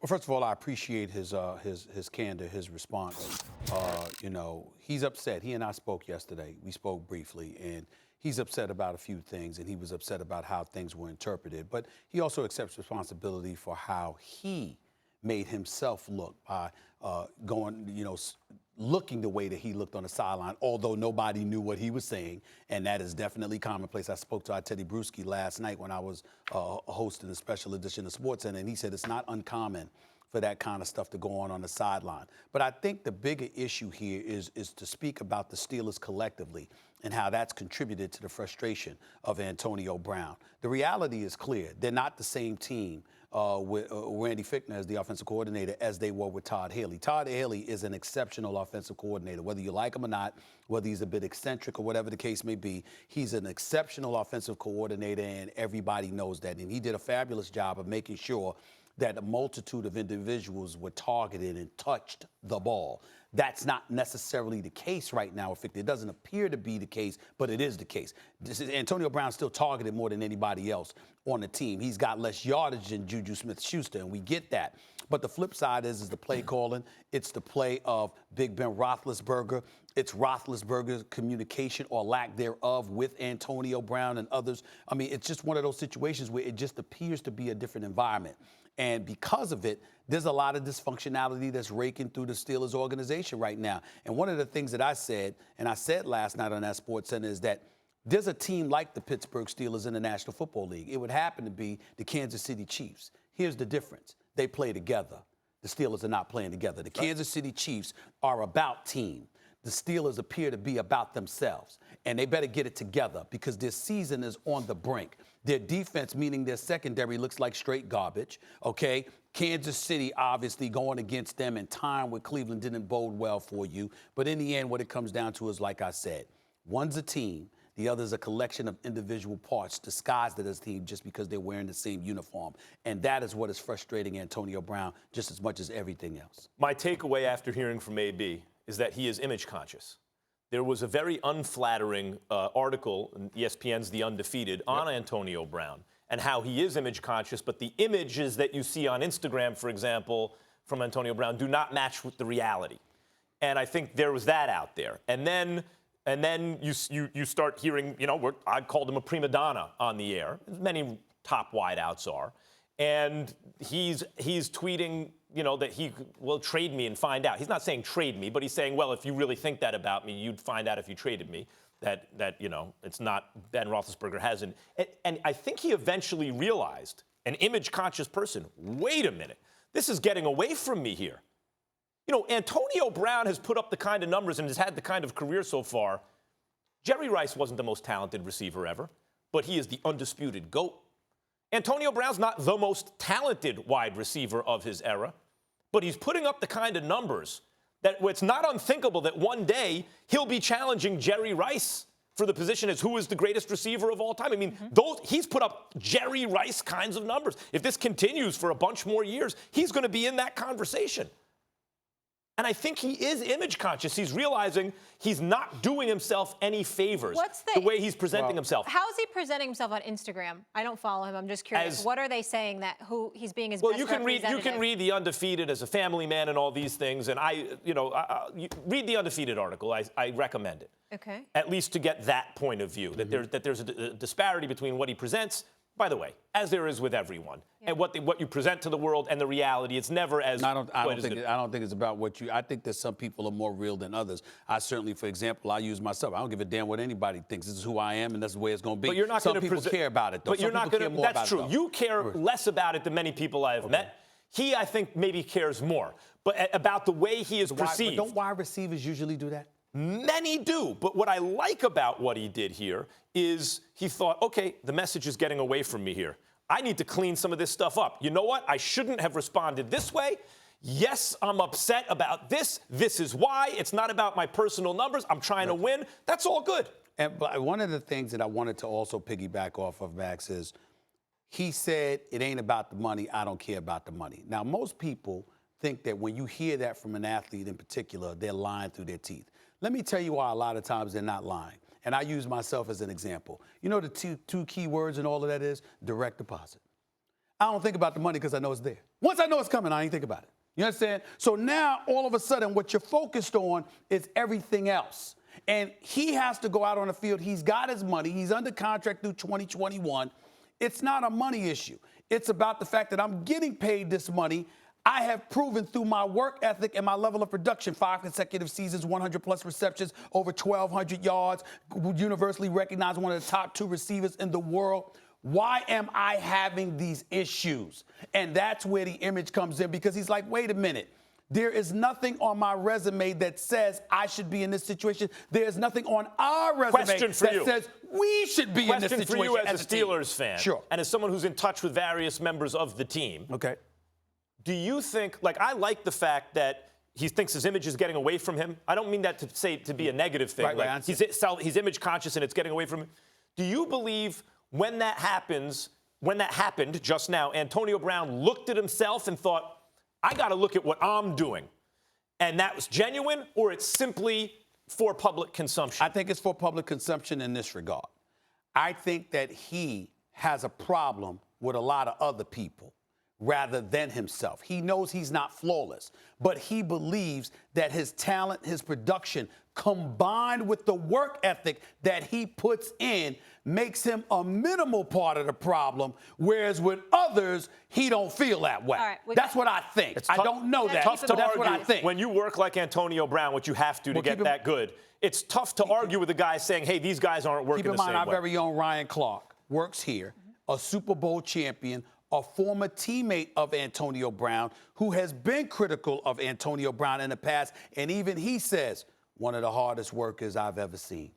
Well, first of all, I appreciate his candor, his response. He's upset. He and I spoke yesterday. We spoke briefly, and he's upset about a few things, and he was upset about how things were interpreted. But he also accepts responsibility for how he made himself look by looking the way that he looked on the sideline, although nobody knew what he was saying, and that is definitely commonplace. I spoke to Teddy Bruschi last night when I was hosting a special edition of SportsCenter, and he said it's not uncommon for that kind of stuff to go on the sideline. But I think the bigger issue here is to speak about the Steelers collectively and how that's contributed to the frustration of Antonio Brown. The reality is clear. They're not the same team with Randy Fichtner as the offensive coordinator as they were with Todd Haley. Todd Haley is an exceptional offensive coordinator. Whether you like him or not, whether he's a bit eccentric or whatever the case may be, he's an exceptional offensive coordinator, and everybody knows that. And he did a fabulous job of making sure that a multitude of individuals were targeted and touched the ball. That's not necessarily the case right now. It doesn't appear to be the case, but it is the case. Antonio Brown still targeted more than anybody else on the team. He's got less yardage than Juju Smith-Schuster, and we get that. But the flip side is the play calling. It's the play of Big Ben Roethlisberger. It's Roethlisberger's communication or lack thereof with Antonio Brown and others. I mean, it's just one of those situations where it just appears to be a different environment. And because of it, there's a lot of dysfunctionality that's raking through the Steelers organization right now. And one of the things that I said, and I said last night on that SportsCenter, is that there's a team like the Pittsburgh Steelers in the National Football League. It would happen to be the Kansas City Chiefs. Here's the difference. They play together. The Steelers are not playing together. The Kansas City Chiefs are about team. The Steelers appear to be about themselves, and they better get it together because this season is on the brink. Their defense, meaning their secondary, looks like straight garbage, okay? Kansas City, obviously, going against them in time with Cleveland didn't bode well for you. But in the end, what it comes down to is, like I said, one's a team, the other's a collection of individual parts disguised as a team just because they're wearing the same uniform. And that is what is frustrating Antonio Brown just as much as everything else. My takeaway after hearing from AB is that he is image conscious. There was a very unflattering article in ESPN's The Undefeated on Antonio Brown and how he is image conscious, but the images that you see on Instagram, for example, from Antonio Brown do not match with the reality. And I think there was that out there. And then you start hearing, I called him a prima donna on the air, as many top wideouts are. And he's tweeting, that he will trade me and find out. He's not saying trade me, but he's saying, well, if you really think that about me, you'd find out if you traded me, that it's not Ben Roethlisberger hasn't. And I think he eventually realized, an image-conscious person, wait a minute, this is getting away from me here. Antonio Brown has put up the kind of numbers and has had the kind of career so far. Jerry Rice wasn't the most talented receiver ever, but he is the undisputed GOAT. Antonio Brown's not the most talented wide receiver of his era, but he's putting up the kind of numbers that it's not unthinkable that one day he'll be challenging Jerry Rice for the position as who is the greatest receiver of all time. I mean, he's put up Jerry Rice kinds of numbers. If this continues for a bunch more years, he's going to be in that conversation. And I think he is image conscious. He's realizing he's not doing himself any favors the way he's presenting himself. How is he presenting himself on Instagram? I don't follow him. I'm just curious. What are they saying that who he's being his best representative? You can read The Undefeated as a family man and all these things. And read The Undefeated article. I recommend it. Okay. At least to get that point of view, that there's a disparity between what he presents. By the way, as there is with everyone, and what you present to the world and the reality, it's never as. I don't think it's about what you. I think that some people are more real than others. I certainly, for example, I use myself. I don't give a damn what anybody thinks. This is who I am, and that's the way it's going to be. But you're not going to Some people care about it, though. But you're not going to. That's true. You care less about it than many people I have met. He, I think, maybe cares more, but about the way he is perceived. But don't wide receivers usually do that? Many do, but what I like about what he did here is he thought, okay, the message is getting away from me here. I need to clean some of this stuff up. You know what? I shouldn't have responded this way. Yes, I'm upset about this. This is why. It's not about my personal numbers. I'm trying to win. That's all good. But one of the things that I wanted to also piggyback off of, Max, is he said, it ain't about the money. I don't care about the money. Now, most people think that when you hear that from an athlete in particular, they're lying through their teeth. Let me tell you why a lot of times they're not lying. And I use myself as an example. You know the two key words in all of that is direct deposit. I don't think about the money because I know it's there. Once I know it's coming, I ain't think about it. You understand? So now, all of a sudden, what you're focused on is everything else. And he has to go out on the field. He's got his money. He's under contract through 2021. It's not a money issue. It's about the fact that I'm getting paid this money. I have proven through my work ethic and my level of production, 5 consecutive seasons, 100-plus receptions, over 1,200 yards, universally recognized one of the top 2 receivers in the world. Why am I having these issues? And that's where the image comes in, because he's like, wait a minute. There is nothing on my resume that says I should be in this situation. There's nothing on our resume that says we should be in this situation. Question for you as a Steelers fan. Sure. And as someone who's in touch with various members of the team. Okay. Do you think, like, I like the fact that he thinks his image is getting away from him. I don't mean that to be a negative thing. Right, he's image conscious and it's getting away from him. Do you believe when that happened just now, Antonio Brown looked at himself and thought, I got to look at what I'm doing, and that was genuine, or it's simply for public consumption? I think it's for public consumption in this regard. I think that he has a problem with a lot of other people rather than himself. He knows he's not flawless, but he believes that his talent, his production, combined with the work ethic that he puts in, makes him a minimal part of the problem, whereas with others, he don't feel that way. That's what I think. I don't know that, Tough to but that's argue what I think. When you work like Antonio Brown, which you have to get that good, it's tough to argue with a guy saying, hey, these guys aren't working the same way. Keep in mind, our very own Ryan Clark works here, a Super Bowl champion, a former teammate of Antonio Brown, who has been critical of Antonio Brown in the past, and even he says, one of the hardest workers I've ever seen.